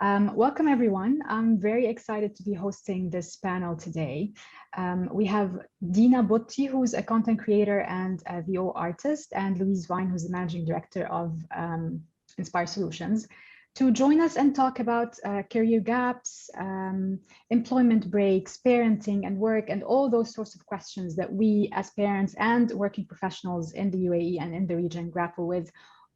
Welcome, everyone. I'm very excited to be hosting this panel today. We have Dina Botti, who's a content creator and a VO artist, and Louise Vine, who's the managing director of Inspire Solutions, to join us and talk about career gaps, employment breaks, parenting and work, and all those sorts of questions that we as parents and working professionals in the UAE and in the region grapple with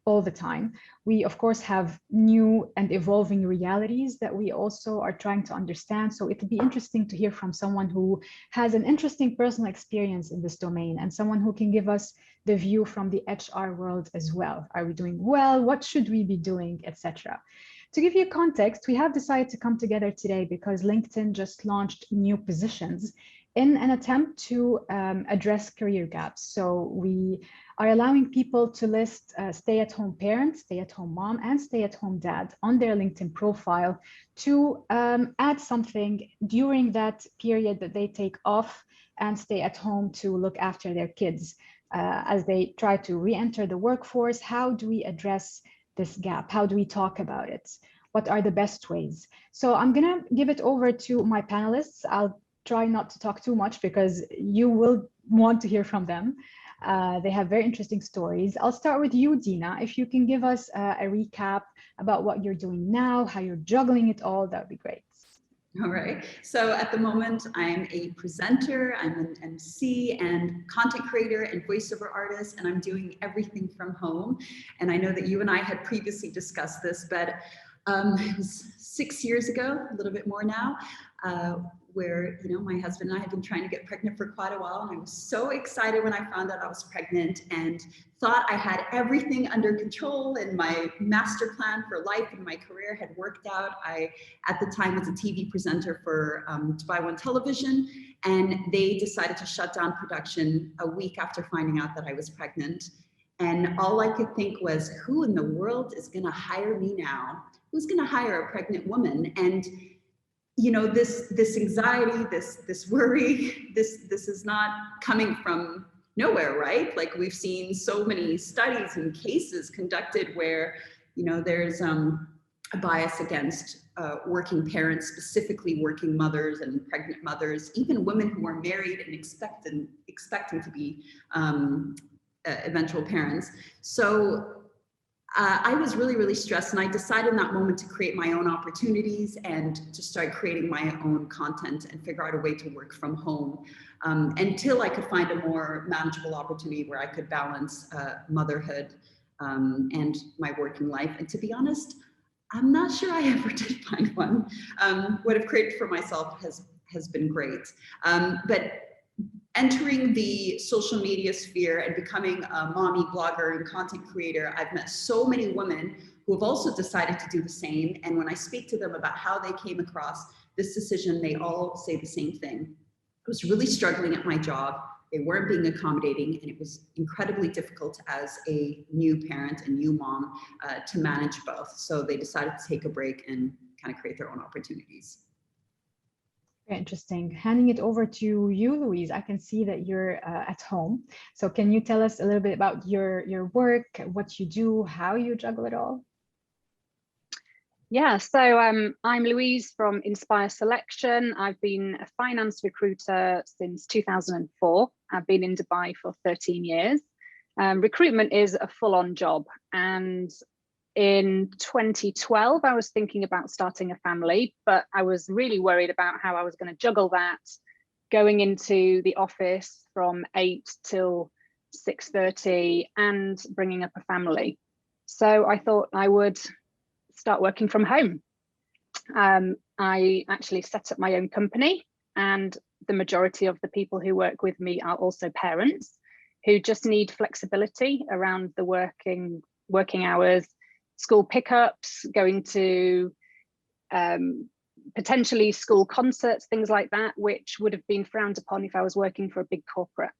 all the time. We, of course, have new and evolving realities that we also are trying to understand. So it would be interesting to hear from someone who has an interesting personal experience in this domain and someone who can give us the view from the HR world as well. Are we doing well? What should we be doing, etc.? To give you context, we have decided to come together today because LinkedIn just launched new positions in an attempt to address career gaps. So we are allowing people to list stay-at-home parent, stay-at-home mom, and stay-at-home dad on their LinkedIn profile to add something during that period that they take off and stay at home to look after their kids as they try to re-enter the workforce. How do we address this gap? How do we talk about it? What are the best ways? So I'm gonna give it over to my panelists. I'll try not to talk too much because you will want to hear from them. They have very interesting stories. I'll start with you, Dina. If you can give us a recap about what you're doing now, how you're juggling it all, that would be great. All right. So at the moment, I'm a presenter, I'm an MC and content creator and voiceover artist, and I'm doing everything from home. And I know that you and I had previously discussed this, but it was 6 years ago, a little bit more now, where, you know, my husband and I had been trying to get pregnant for quite a while. And I was so excited when I found out I was pregnant and thought I had everything under control and my master plan for life and my career had worked out. I, at the time, was a TV presenter for Dubai One Television, and they decided to shut down production a week after finding out that I was pregnant. And all I could think was, who in the world is gonna hire me now? Who's gonna hire a pregnant woman? And you know, this anxiety, this worry, this is not coming from nowhere, right? Like we've seen so many studies and cases conducted where, you know, there's a bias against working parents, specifically working mothers and pregnant mothers, even women who are married and expecting to be eventual parents. So I was really, really stressed, and I decided in that moment to create my own opportunities and to start creating my own content and figure out a way to work from home until I could find a more manageable opportunity where I could balance motherhood and my working life. And to be honest, I'm not sure I ever did find one. What I've created for myself has been great. But entering the social media sphere and becoming a mommy blogger and content creator, I've met so many women who have also decided to do the same. And when I speak to them about how they came across this decision, they all say the same thing. I was really struggling at my job. They weren't being accommodating, and it was incredibly difficult as a new parent and new mom to manage both. So they decided to take a break and kind of create their own opportunities. Very interesting. Handing it over to you, Louise. I can see that you're at home. So can you tell us a little bit about your work, what you do, how you juggle it all? Yeah, so I'm Louise from Inspire Selection. I've been a finance recruiter since 2004. I've been in Dubai for 13 years. Recruitment is a full-on job, and in 2012, I was thinking about starting a family, but I was really worried about how I was going to juggle that, going into the office from 8 till 6:30 and bringing up a family. So I thought I would start working from home. I actually set up my own company, and the majority of the people who work with me are also parents who just need flexibility around the working hours, school pickups, going to potentially school concerts, things like that, which would have been frowned upon if I was working for a big corporate.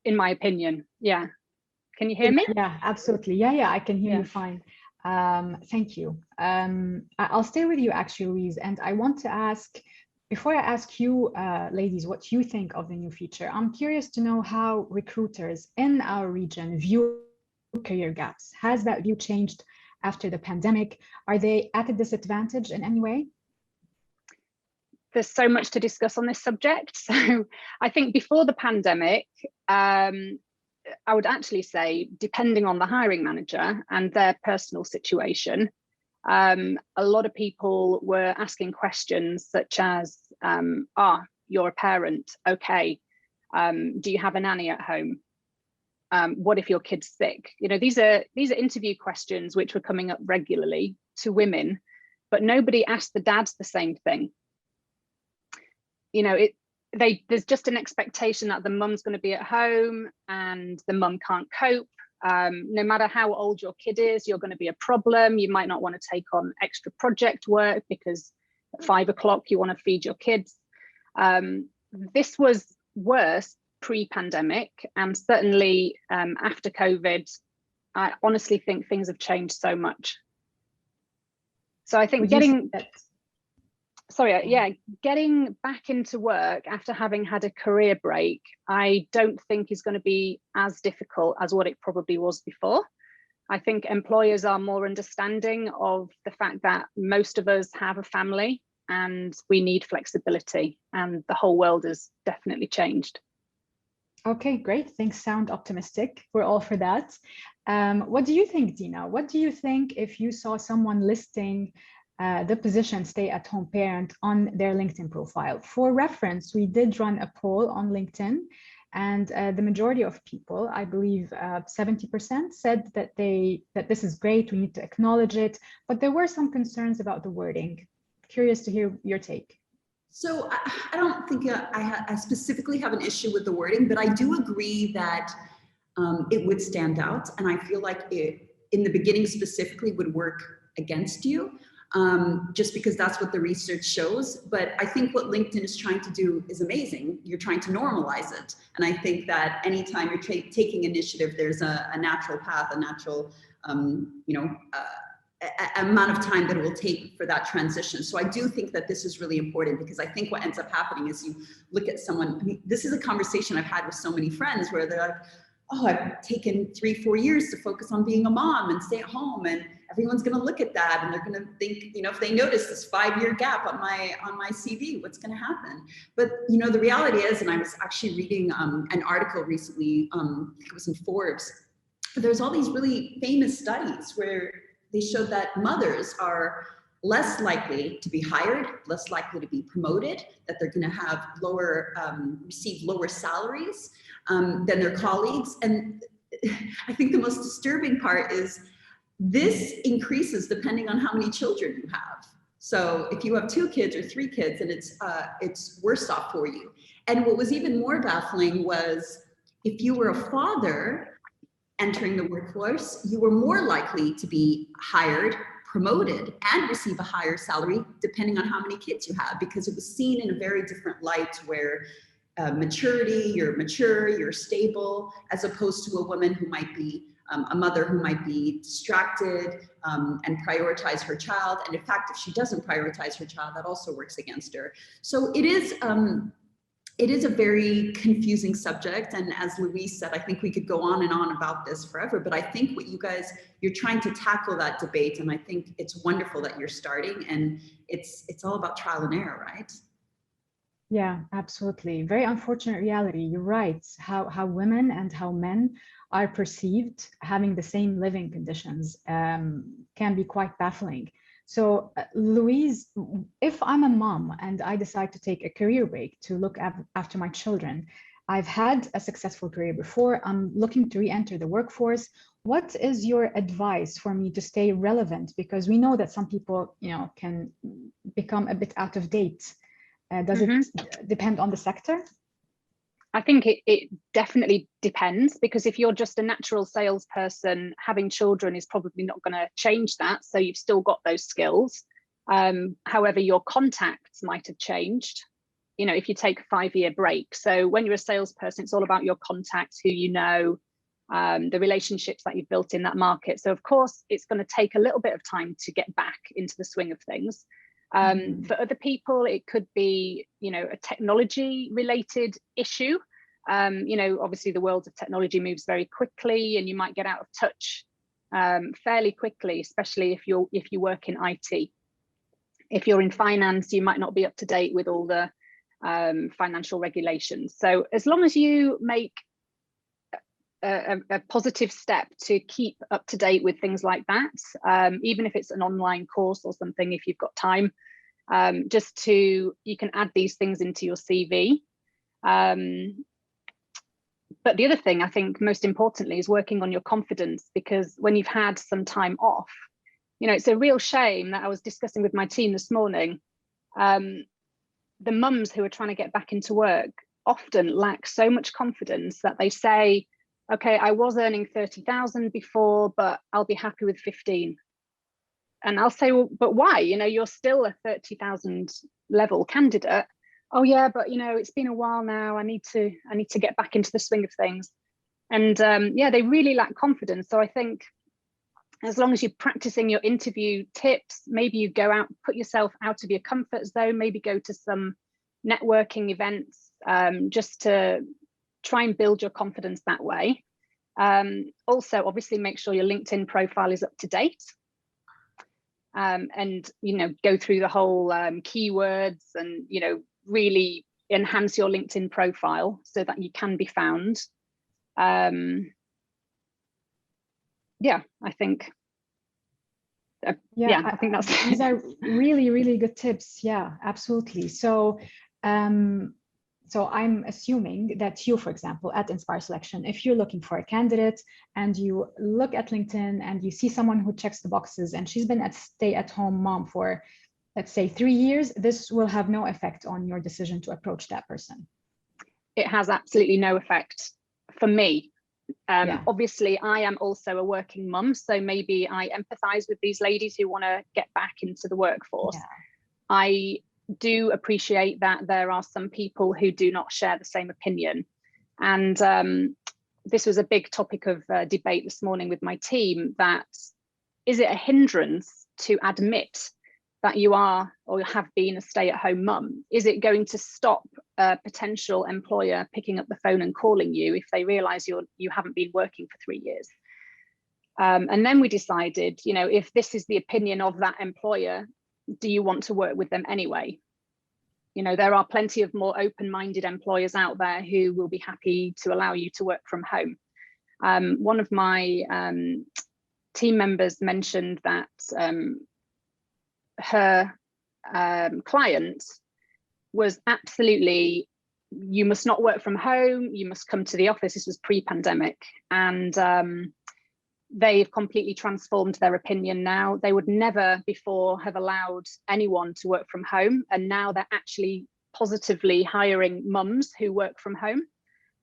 In my opinion, yeah. Can you hear me? Yeah, absolutely. Yeah, I can hear you fine. Thank you. I'll stay with you actually, Louise, and I want to ask, before I ask you, ladies, what you think of the new feature, I'm curious to know how recruiters in our region view career gaps. Has that view changed after the pandemic? Are they at a disadvantage in any way? There's so much to discuss on this subject. So I think before the pandemic, I would actually say, depending on the hiring manager and their personal situation, a lot of people were asking questions such as, you're a parent, okay, do you have a nanny at home? What if your kid's sick? You know, these are interview questions which were coming up regularly to women, but nobody asked the dads the same thing. You know, there's just an expectation that the mum's going to be at home and the mum can't cope. No matter how old your kid is, you're going to be a problem. You might not want to take on extra project work because at 5 o'clock you want to feed your kids. This was worse pre-pandemic, and certainly after COVID, I honestly think things have changed so much. So I think getting back into work after having had a career break, I don't think is going to be as difficult as what it probably was before. I think employers are more understanding of the fact that most of us have a family and we need flexibility, and the whole world has definitely changed. Okay, great. Things sound optimistic. We're all for that. What do you think, Dina? What do you think if you saw someone listing the position stay-at-home parent on their LinkedIn profile? For reference, we did run a poll on LinkedIn, and the majority of people, I believe 70%, said that this is great, we need to acknowledge it, but there were some concerns about the wording. Curious to hear your take. So I don't think I specifically have an issue with the wording, but I do agree that it would stand out, and I feel like it, in the beginning specifically, would work against you. Just because that's what the research shows. But I think what LinkedIn is trying to do is amazing. You're trying to normalize it. And I think that anytime you're taking initiative, there's a natural path, a natural, amount of time that it will take for that transition. So I do think that this is really important, because I think what ends up happening is you look at someone, I mean, this is a conversation I've had with so many friends where they're like, oh, I've taken 3-4 years to focus on being a mom and stay at home, and everyone's going to look at that and they're going to think, you know, if they notice this 5-year gap on my CV, what's going to happen? But you know, the reality is, and I was actually reading an article recently, I think it was in Forbes. There's all these really famous studies where they showed that mothers are less likely to be hired, less likely to be promoted, that they're going to have receive lower salaries than their colleagues. And I think the most disturbing part is this increases depending on how many children you have. So if you have 2 kids or 3 kids, and it's worse off for you. And what was even more baffling was if you were a father entering the workforce, you were more likely to be hired, promoted, and receive a higher salary depending on how many kids you have, because it was seen in a very different light, where maturity, you're mature, you're stable, as opposed to a woman who might be a mother who might be distracted and prioritize her child. And in fact, if she doesn't prioritize her child, that also works against her. So it is a very confusing subject. And as Louise said, I think we could go on and on about this forever, but I think what you're trying to tackle that debate. And I think it's wonderful that you're starting, and it's all about trial and error, right? Yeah, absolutely. Very unfortunate reality. You're right. How women and how men are perceived having the same living conditions can be quite baffling. So Louise, if I'm a mom and I decide to take a career break to look after my children, I've had a successful career before, I'm looking to re-enter the workforce. What is your advice for me to stay relevant? Because we know that some people, you know, can become a bit out of date. Does it depend on the sector? I think it definitely depends, because if you're just a natural salesperson, having children is probably not going to change that. So you've still got those skills. However, your contacts might have changed, you know, if you take a 5-year break. So when you're a salesperson, it's all about your contacts, who you know, the relationships that you've built in that market. So of course, it's going to take a little bit of time to get back into the swing of things. For other people, it could be, you know, a technology related issue. You know, obviously the world of technology moves very quickly, and you might get out of touch fairly quickly, especially if you work in IT. If you're in finance, you might not be up to date with all the financial regulations. So as long as you make a positive step to keep up to date with things like that, even if it's an online course or something, if you've got time, you can add these things into your CV. But the other thing, I think most importantly, is working on your confidence, because when you've had some time off, you know, it's a real shame that I was discussing with my team this morning. The mums who are trying to get back into work often lack so much confidence that they say, okay, I was earning 30,000 before, but I'll be happy with 15. And I'll say, well, but why? You know, you're still a 30,000 level candidate. Oh yeah, but you know, it's been a while now. I need to get back into the swing of things. And yeah, they really lack confidence. So I think as long as you're practicing your interview tips, maybe you go out, put yourself out of your comfort zone, maybe go to some networking events, just to try and build your confidence that way. Also, obviously, make sure your LinkedIn profile is up to date. And, you know, go through the whole keywords and, you know, really enhance your LinkedIn profile so that you can be found. Yeah, I think. I think that's these are really, really good tips. Yeah, absolutely. So, so I'm assuming that you, for example, at Inspire Selection, if you're looking for a candidate and you look at LinkedIn and you see someone who checks the boxes and she's been a stay-at-home mom for, let's say, 3 years, this will have no effect on your decision to approach that person. It has absolutely no effect for me. Obviously, I am also a working mum, so maybe I empathize with these ladies who want to get back into the workforce. Yeah. I do appreciate that there are some people who do not share the same opinion. And this was a big topic of debate this morning with my team, that is it a hindrance to admit that you are or have been a stay-at-home mum? Is it going to stop a potential employer picking up the phone and calling you if they realize you haven't been working for 3 years? And then we decided, you know, if this is the opinion of that employer, do you want to work with them anyway? You know, there are plenty of more open-minded employers out there who will be happy to allow you to work from home. One of my team members mentioned that her client was absolutely, you must not work from home, you must come to the office. This was pre-pandemic, and they've completely transformed their opinion now. They would never before have allowed anyone to work from home, and now they're actually positively hiring mums who work from home.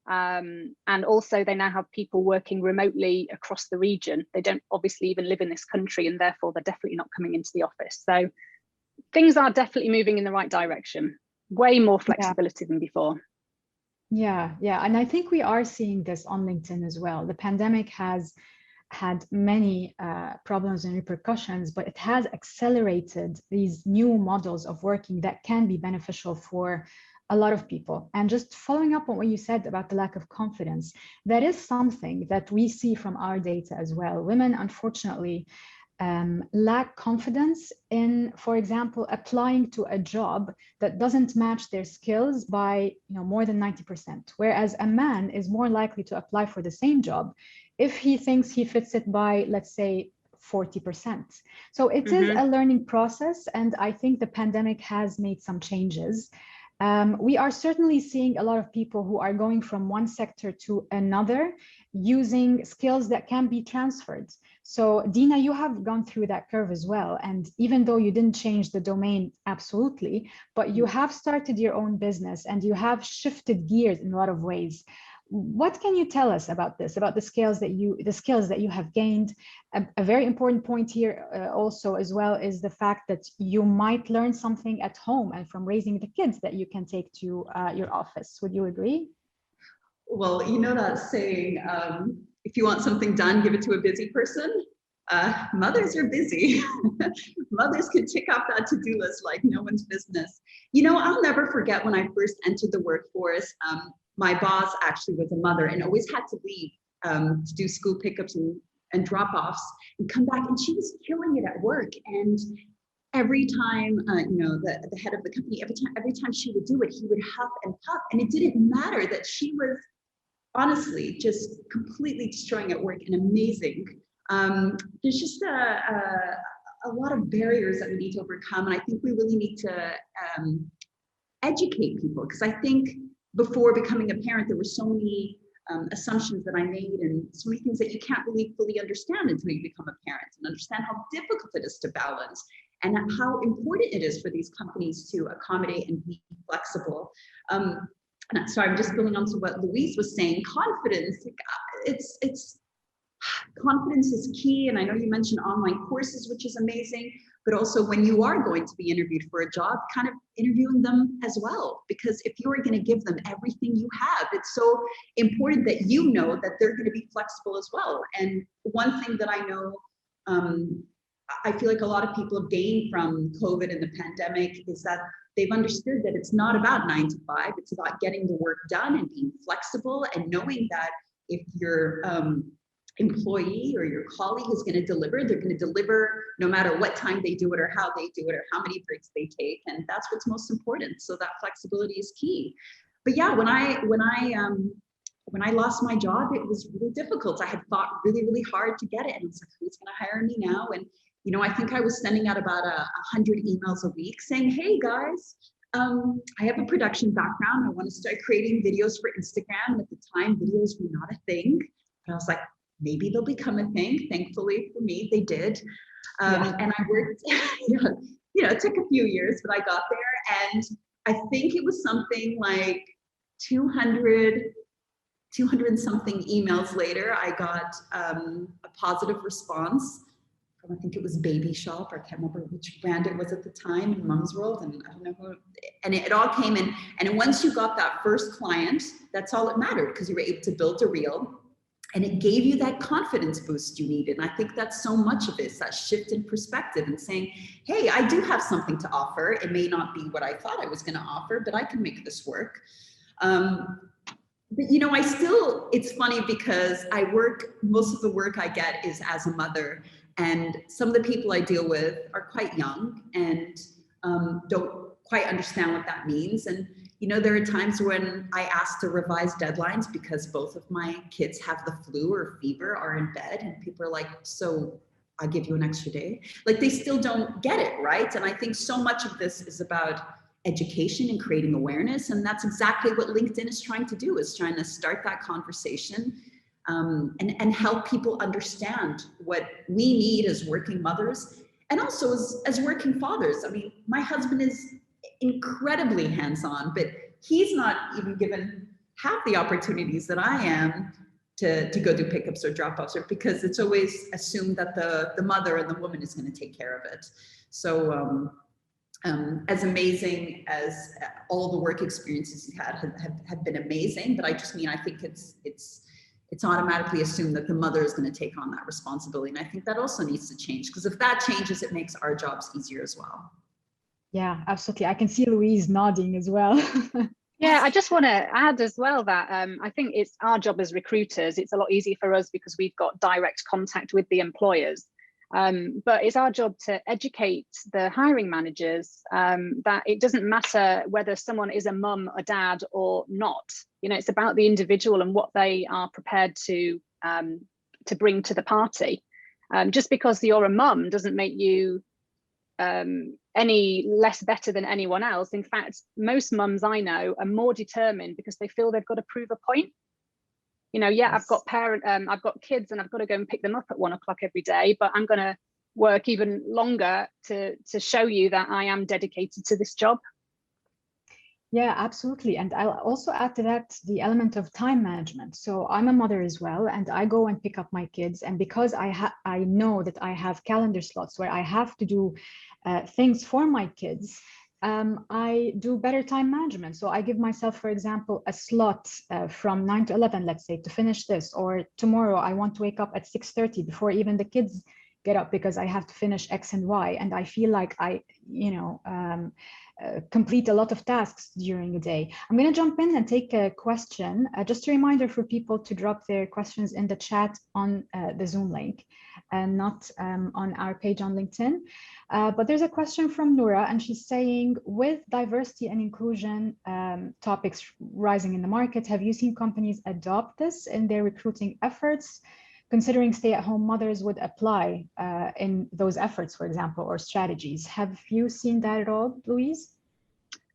And also they now have people working remotely across the region. They don't obviously even live in this country, and therefore they're definitely not coming into the office. So things are definitely moving in the right direction. Way more flexibility than before. Yeah, and I think we are seeing this on LinkedIn as well. The pandemic has had many problems and repercussions, but it has accelerated these new models of working that can be beneficial for a lot of people. And just following up on what you said about the lack of confidence, that is something that we see from our data as well. Women, unfortunately, lack confidence in, for example, applying to a job that doesn't match their skills by more than 90%, whereas a man is more likely to apply for the same job if he thinks he fits it by, let's say, 40%. So it is a learning process, and I think the pandemic has made some changes. We are certainly seeing a lot of people who are going from one sector to another using skills that can be transferred. So Dina, you have gone through that curve as well. And even though you didn't change the domain absolutely, but you have started your own business and you have shifted gears in a lot of ways. What can you tell us about this, about the skills that you have gained? A very important point here also as well is the fact that you might learn something at home and from raising the kids that you can take to your office. Would you agree? Well, you know that saying, if you want something done, give it to a busy person. Mothers are busy. Mothers can tick off that to-do list like no one's business. You know, I'll never forget when I first entered the workforce. my boss actually was a mother and always had to leave to do school pickups and drop-offs and come back, and she was killing it at work. And every time, you know, the head of the company, every time she would do it, he would huff and puff, and it didn't matter that she was honestly just completely destroying at work and amazing. There's just a lot of barriers that we need to overcome, and I think we really need to educate people, because I think before becoming a parent, there were so many assumptions that I made and so many things that you can't really fully understand until you become a parent and understand how difficult it is to balance and how important it is for these companies to accommodate and be flexible. And sorry, I'm just building on to what Louise was saying. Confidence, it's confidence is key. And I know you mentioned online courses, which is amazing, but also when you are going to be interviewed for a job, kind of interviewing them as well. Because if you're going to give them everything you have, it's so important that you know that they're going to be flexible as well. And one thing that I know, I feel like a lot of people have gained from COVID and the pandemic is that they've understood that it's not about 9 to 5, it's about getting the work done and being flexible and knowing that if your employee or your colleague is going to deliver, they're going to deliver no matter what time they do it or how they do it or how many breaks they take. And that's what's most important. So that flexibility is key. But yeah, when I lost my job, it was really difficult. I had fought really, really hard to get it. And it's like, who's going to hire me now? And you know, I think I was sending out about 100 emails a week saying, hey guys, I have a production background. I want to start creating videos for Instagram. And at the time, videos were not a thing. But I was like, maybe they'll become a thing. Thankfully for me, they did. And I worked, you know, it took a few years, but I got there. And I think it was something like 200 and something emails later, I got a positive response. I think it was Baby Shop, or I can't remember which brand it was at the time in Mom's World, and I don't know who, and it all came in. And once you got that first client, that's all that mattered, because you were able to build a reel, and it gave you that confidence boost you needed. And I think that's so much of it, is that shift in perspective and saying, hey, I do have something to offer. It may not be what I thought I was going to offer, but I can make this work. But you know, it's funny because most of the work I get is as a mother. And some of the people I deal with are quite young and don't quite understand what that means. And, you know, there are times when I ask to revise deadlines because both of my kids have the flu or fever, are in bed, and people are like, so I'll give you an extra day. Like, they still don't get it, right? And I think so much of this is about education and creating awareness. And that's exactly what LinkedIn is trying to do, is trying to start that conversation. And help people understand what we need as working mothers and also as working fathers. I mean, my husband is incredibly hands-on, but he's not even given half the opportunities that I am to go do pickups or drop-offs, because it's always assumed that the mother and the woman is going to take care of it. So as amazing as all the work experiences you had have been amazing, but I just mean, I think it's automatically assumed that the mother is going to take on that responsibility. And I think that also needs to change, because if that changes, it makes our jobs easier as well. Yeah, absolutely. I can see Louise nodding as well. Yeah, I just want to add as well that I think it's our job as recruiters. It's a lot easier for us because we've got direct contact with the employers. But it's our job to educate the hiring managers that it doesn't matter whether someone is a mum, a dad, or not. You know, it's about the individual and what they are prepared to bring to the party. Just because you're a mum doesn't make you any less better than anyone else. In fact, most mums I know are more determined because they feel they've got to prove a point. You know, yeah, yes. I've got kids and I've got to go and pick them up at 1 o'clock every day, but I'm going to work even longer to show you that I am dedicated to this job. Yeah, absolutely. And I'll also add to that the element of time management. So I'm a mother as well, and I go and pick up my kids. And because I know that I have calendar slots where I have to do things for my kids, I do better time management. So I give myself, for example, a slot from 9 to 11, let's say, to finish this. Or tomorrow I want to wake up at 6:30 before even the kids get up because I have to finish X and Y, and I feel like I, complete a lot of tasks during the day. I'm going to jump in and take a question. Just a reminder for people to drop their questions in the chat on the Zoom link and not on our page on LinkedIn. But there's a question from Noura, and she's saying, with diversity and inclusion topics rising in the market, have you seen companies adopt this in their recruiting efforts, considering stay-at-home mothers would apply in those efforts, for example, or strategies? Have you seen that at all, Louise?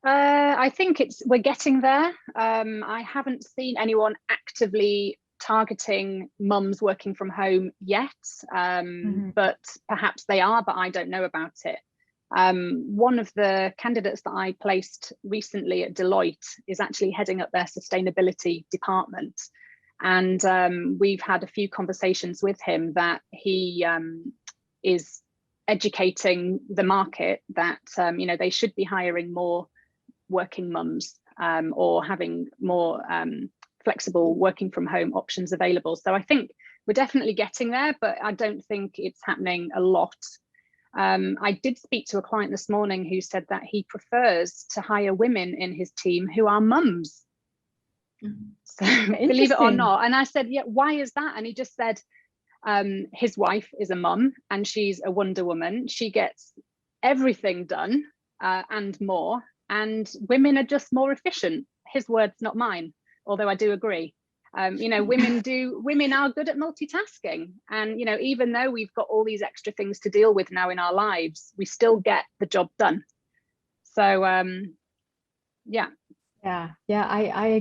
I think we're getting there. I haven't seen anyone actively targeting mums working from home yet, but perhaps they are, but I don't know about it. One of the candidates that I placed recently at Deloitte is actually heading up their sustainability department. And we've had a few conversations with him that he is educating the market that they should be hiring more working mums or having more flexible working from home options available. So I think we're definitely getting there, but I don't think it's happening a lot. I did speak to a client this morning who said that he prefers to hire women in his team who are mums. So believe it or not. And I said, yeah, why is that? And he just said his wife is a mum and she's a Wonder Woman. She gets everything done and more, and women are just more efficient. His words, not mine, although I do agree. Women are good at multitasking, and even though we've got all these extra things to deal with now in our lives, we still get the job done. So I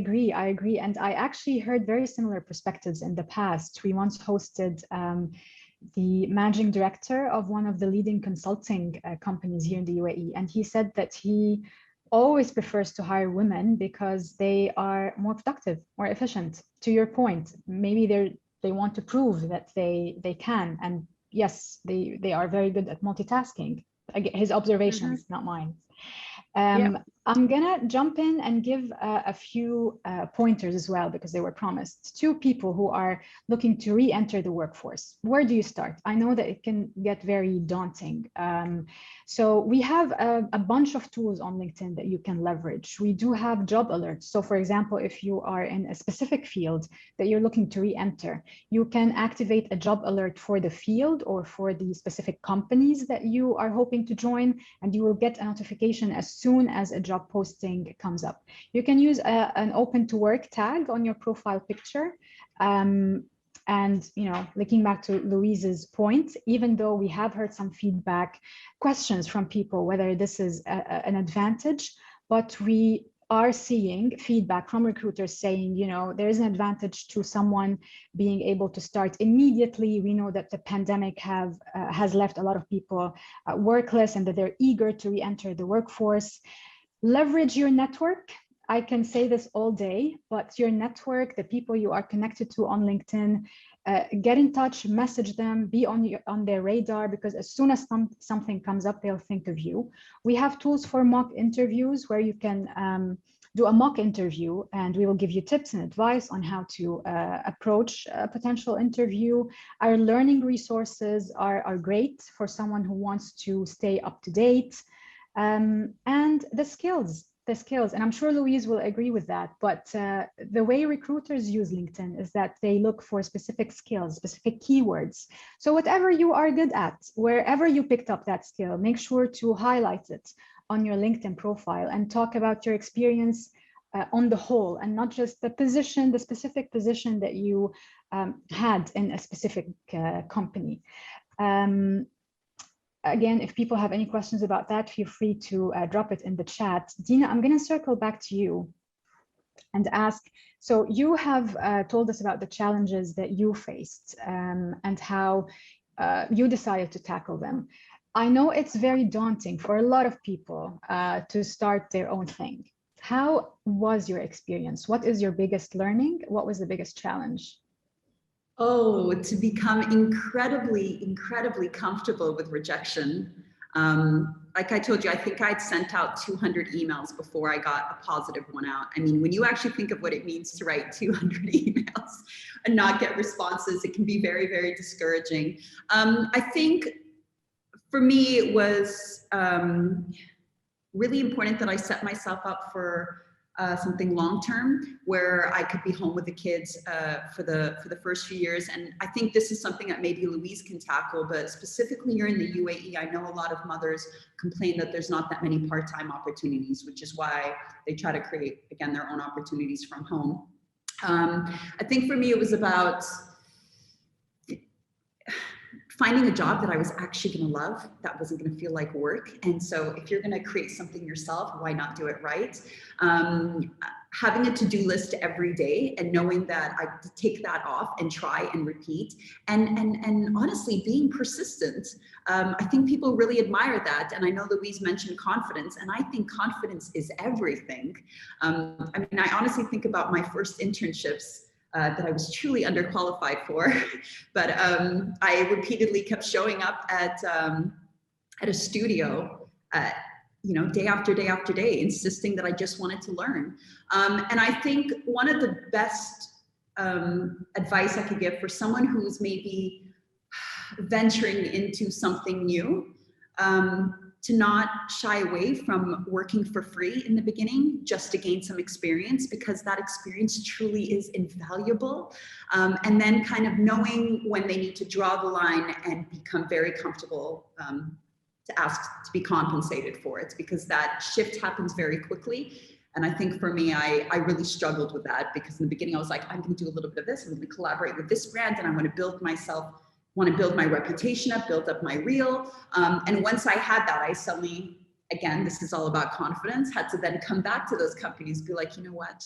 agree. And I actually heard very similar perspectives in the past. We once hosted the managing director of one of the leading consulting companies here in the UAE, and he said that he always prefers to hire women because they are more productive, more efficient. To your point, maybe they want to prove that they can, and yes, they are very good at multitasking. His observations, not mine. I'm gonna jump in and give a few pointers as well, because they were promised to people who are looking to re-enter the workforce. Where do you start? I know that it can get very daunting. So we have a bunch of tools on LinkedIn that you can leverage. We do have job alerts. So for example, if you are in a specific field that you're looking to re-enter, you can activate a job alert for the field or for the specific companies that you are hoping to join, and you will get a notification as soon as a job posting comes up. You can use an open to work tag on your profile picture. And linking back to Louise's point, even though we have heard some feedback questions from people whether this is an advantage, but we are seeing feedback from recruiters saying, there is an advantage to someone being able to start immediately. We know that the pandemic has left a lot of people workless, and that they're eager to re-enter the workforce. Leverage your network. I can say this all day, but your network, the people you are connected to on LinkedIn, get in touch, message them, be on their radar, because as soon as something comes up, they'll think of you. We have tools for mock interviews where you can do a mock interview, and we will give you tips and advice on how to approach a potential interview. Our learning resources are great for someone who wants to stay up to date. And the skills, and I'm sure Louise will agree with that, but the way recruiters use LinkedIn is that they look for specific skills, specific keywords. So whatever you are good at, wherever you picked up that skill, make sure to highlight it on your LinkedIn profile and talk about your experience on the whole, and not just the position, the specific position that you had in a specific company. Again, if people have any questions about that, feel free to drop it in the chat. Dina, I'm going to circle back to you and ask, so you have told us about the challenges that you faced and how you decided to tackle them. I know it's very daunting for a lot of people to start their own thing. How was your experience? What is your biggest learning? What was the biggest challenge? Oh, to become incredibly, incredibly comfortable with rejection. Like I told you, I think I'd sent out 200 emails before I got a positive one out. I mean, when you actually think of what it means to write 200 emails and not get responses, it can be very, very discouraging. I think for me, it was really important that I set myself up for something long-term where I could be home with the kids for the first few years. And I think this is something that maybe Louise can tackle, but specifically here in the UAE, I know a lot of mothers complain that there's not that many part-time opportunities, which is why they try to create, again, their own opportunities from home. I think for me, it was about finding a job that I was actually going to love, that wasn't going to feel like work. And so if you're going to create something yourself, why not do it right? Having a to-do list every day and knowing that I take that off and try and repeat, and honestly being persistent. I think people really admire that. And I know Louise mentioned confidence, and I think confidence is everything. I mean, I honestly think about my first internships that I was truly underqualified for, but I repeatedly kept showing up at a studio, you know, day after day after day, insisting that I just wanted to learn. And I think one of the best advice I could give for someone who's maybe venturing into something new, to not shy away from working for free in the beginning just to gain some experience, because that experience truly is invaluable. And then kind of knowing when they need to draw the line and become very comfortable to ask to be compensated for it, because that shift happens very quickly. And I think for me, I really struggled with that, because in the beginning I was like, I'm going to do a little bit of this, I'm going to collaborate with this brand, and I'm going to build myself, want to build my reputation up, build up my reel. And once I had that, I suddenly, again, this is all about confidence, had to then come back to those companies, be like, you know what,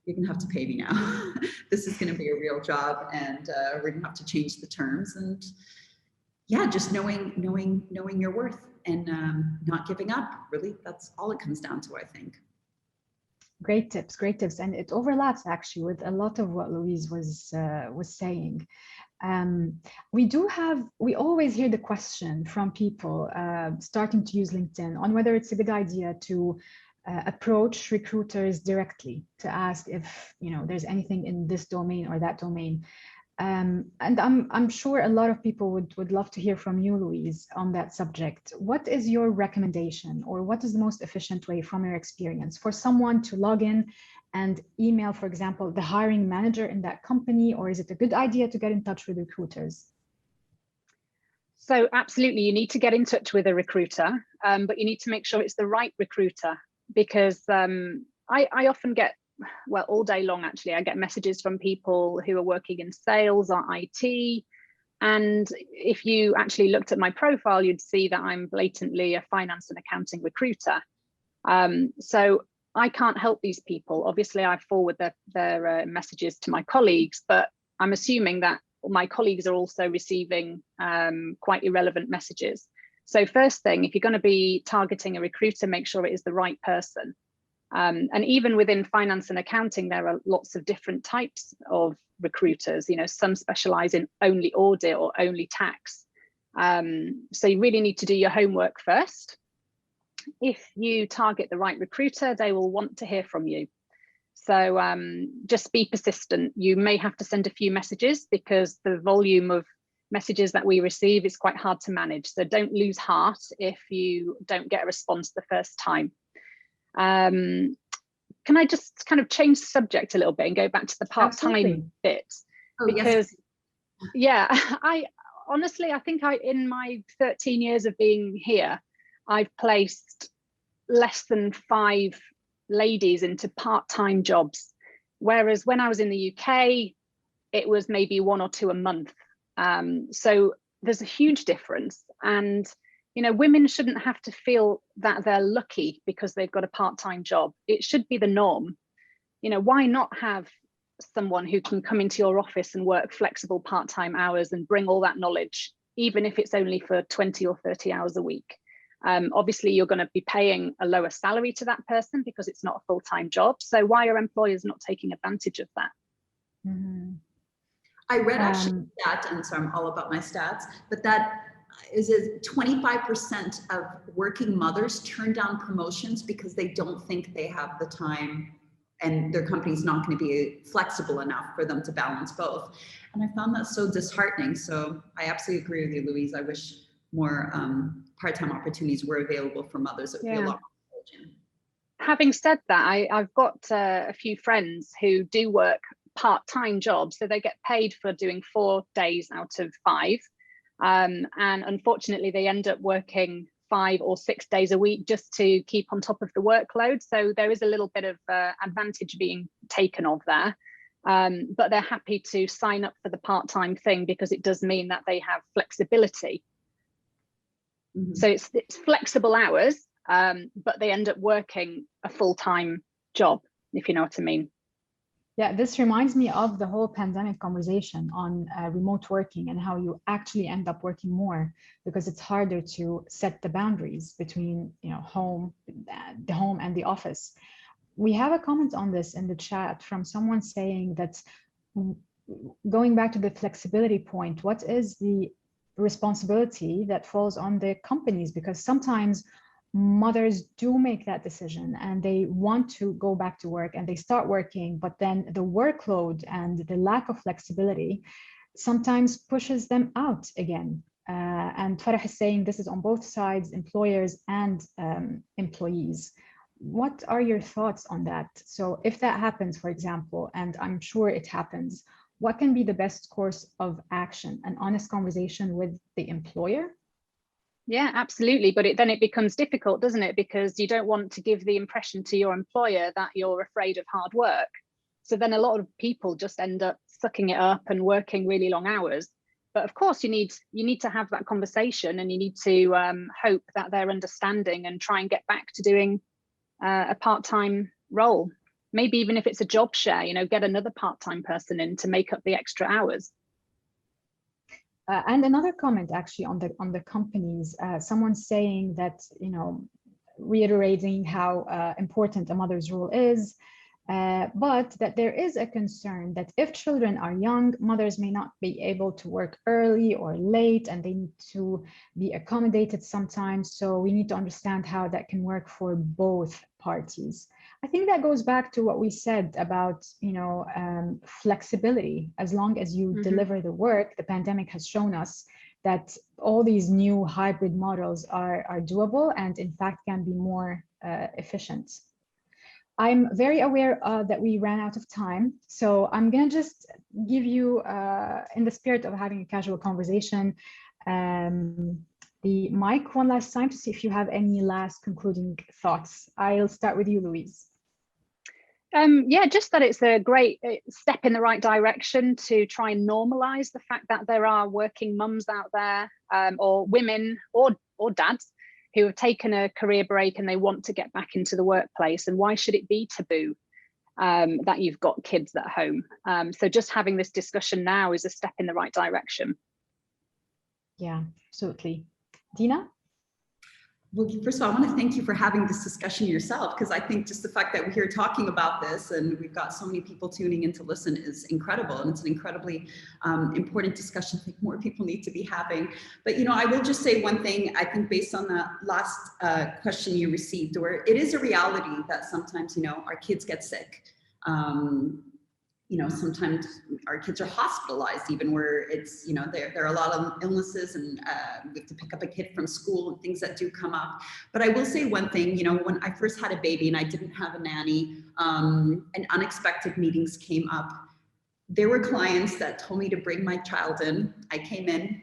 you're gonna have to pay me now. This is gonna be a real job, and we're gonna have to change the terms. And yeah, just knowing your worth and not giving up. Really, that's all it comes down to, I think. Great tips, great tips. And it overlaps actually with a lot of what Louise was saying. We always hear the question from people starting to use LinkedIn on whether it's a good idea to approach recruiters directly to ask if, you know, there's anything in this domain or that domain. And I'm sure a lot of people would love to hear from you, Louise, on that subject. What is your recommendation, or what is the most efficient way from your experience for someone to log in and email, for example, the hiring manager in that company? Or is it a good idea to get in touch with recruiters? So absolutely, you need to get in touch with a recruiter, but you need to make sure it's the right recruiter, because I often get, well, all day long, actually, I get messages from people who are working in sales or IT. And if you actually looked at my profile, you'd see that I'm blatantly a finance and accounting recruiter. So I can't help these people. Obviously, I forward their messages to my colleagues, but I'm assuming that my colleagues are also receiving quite irrelevant messages. So first thing, if you're going to be targeting a recruiter, make sure it is the right person. And even within finance and accounting, there are lots of different types of recruiters. You know, some specialize in only audit or only tax. So you really need to do your homework first. If you target the right recruiter, they will want to hear from you. So just be persistent. You may have to send a few messages, because the volume of messages that we receive is quite hard to manage. So don't lose heart if you don't get a response the first time. Can I just kind of change the subject a little bit and go back to the part-time bit? Oh, because yes. Yeah, I honestly, I think in my 13 years of being here, I've placed less than 5 ladies into part-time jobs, whereas when I was in the UK, it was maybe 1 or 2 a month. So there's a huge difference. And you know, women shouldn't have to feel that they're lucky because they've got a part-time job. It should be the norm. You know, why not have someone who can come into your office and work flexible part-time hours and bring all that knowledge, even if it's only for 20 or 30 hours a week? Obviously, you're going to be paying a lower salary to that person because it's not a full-time job. So why are employers not taking advantage of that? Mm-hmm. I read actually that, and so I'm all about my stats, but that is it 25% of working mothers turn down promotions because they don't think they have the time and their company's not going to be flexible enough for them to balance both. And I found that so disheartening. So I absolutely agree with you, Louise. I wish more part-time opportunities were available for mothers. It would be a lot more encouraging. Having said that, I've got a few friends who do work part-time jobs, so they get paid for doing 4 days out of 5. And unfortunately, they end up working 5 or 6 days a week just to keep on top of the workload. So there is a little bit of advantage being taken of there. But they're happy to sign up for the part-time thing because it does mean that they have flexibility. Mm-hmm. So it's flexible hours, but they end up working a full-time job, if you know what I mean. Yeah, this reminds me of the whole pandemic conversation on remote working and how you actually end up working more because it's harder to set the boundaries between, you know, the home and the office. We have a comment on this in the chat from someone saying that, going back to the flexibility point, what is the responsibility that falls on the companies? Because sometimes mothers do make that decision and they want to go back to work and they start working, but then the workload and the lack of flexibility sometimes pushes them out again. And Farah is saying this is on both sides, employers and employees. What are your thoughts on that? So if that happens, for example, and I'm sure it happens, what can be the best course of action? An honest conversation with the employer? Yeah, absolutely. But then it becomes difficult, doesn't it? Because you don't want to give the impression to your employer that you're afraid of hard work. So then a lot of people just end up sucking it up and working really long hours. But of course, you need to have that conversation, and you need to hope that they're understanding and try and get back to doing a part-time role. Maybe even if it's a job share, you know, get another part-time person in to make up the extra hours. And another comment actually on the companies, someone saying that, you know, reiterating how important a mother's role is, but that there is a concern that if children are young, mothers may not be able to work early or late, and they need to be accommodated sometimes. So we need to understand how that can work for both parties. I think that goes back to what we said about, you know, flexibility. As long as you deliver the work, the pandemic has shown us that all these new hybrid models are doable and in fact can be more efficient. I'm very aware that we ran out of time, so I'm gonna just give you, in the spirit of having a casual conversation, the mic one last time to see if you have any last concluding thoughts. I'll start with you, Louise. Yeah, just that it's a great step in the right direction to try and normalize the fact that there are working mums out there, or women or dads who have taken a career break and they want to get back into the workplace. And why should it be taboo that you've got kids at home? So just having this discussion now is a step in the right direction. Yeah, absolutely. Dina? Well, first of all, I want to thank you for having this discussion yourself, because I think just the fact that we're here talking about this and we've got so many people tuning in to listen is incredible. And it's an incredibly important discussion I think more people need to be having. But, you know, I will just say one thing, I think based on the last question you received, where it is a reality that sometimes, you know, our kids get sick. You know, sometimes our kids are hospitalized, even where it's, you know, there are a lot of illnesses and we have to pick up a kid from school and things that do come up. But I will say one thing, you know, when I first had a baby and I didn't have a nanny, and unexpected meetings came up, there were clients that told me to bring my child in. I came in,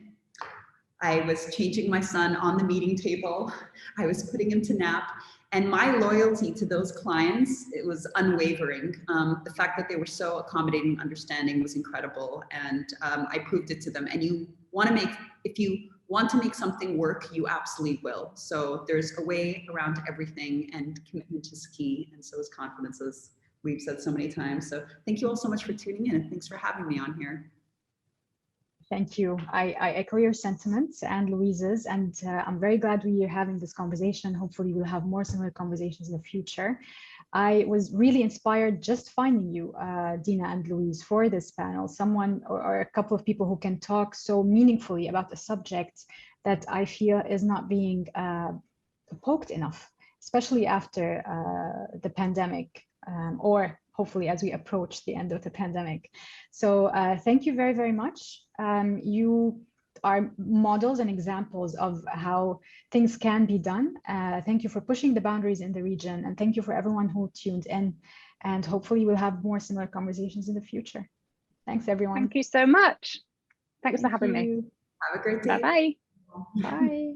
I was changing my son on the meeting table, I was putting him to nap. And my loyalty to those clients, it was unwavering. The fact that they were so accommodating, understanding was incredible. And I proved it to them. And you want to make, if you want to make something work, you absolutely will. So there's a way around everything, and commitment is key. And so is confidence, as we've said so many times. So thank you all so much for tuning in, and thanks for having me on here. Thank you. I echo your sentiments and Louise's, and I'm very glad we are having this conversation. Hopefully we'll have more similar conversations in the future. I was really inspired just finding you, Dina and Louise, for this panel, someone or a couple of people who can talk so meaningfully about a subject that I feel is not being poked enough, especially after the pandemic, or hopefully as we approach the end of the pandemic. So thank you very, very much. You are models and examples of how things can be done. Thank you for pushing the boundaries in the region, and thank you for everyone who tuned in, and hopefully we'll have more similar conversations in the future. Thanks, everyone. Thank you so much. Thanks for having me. Have a great day. Bye-bye. Bye.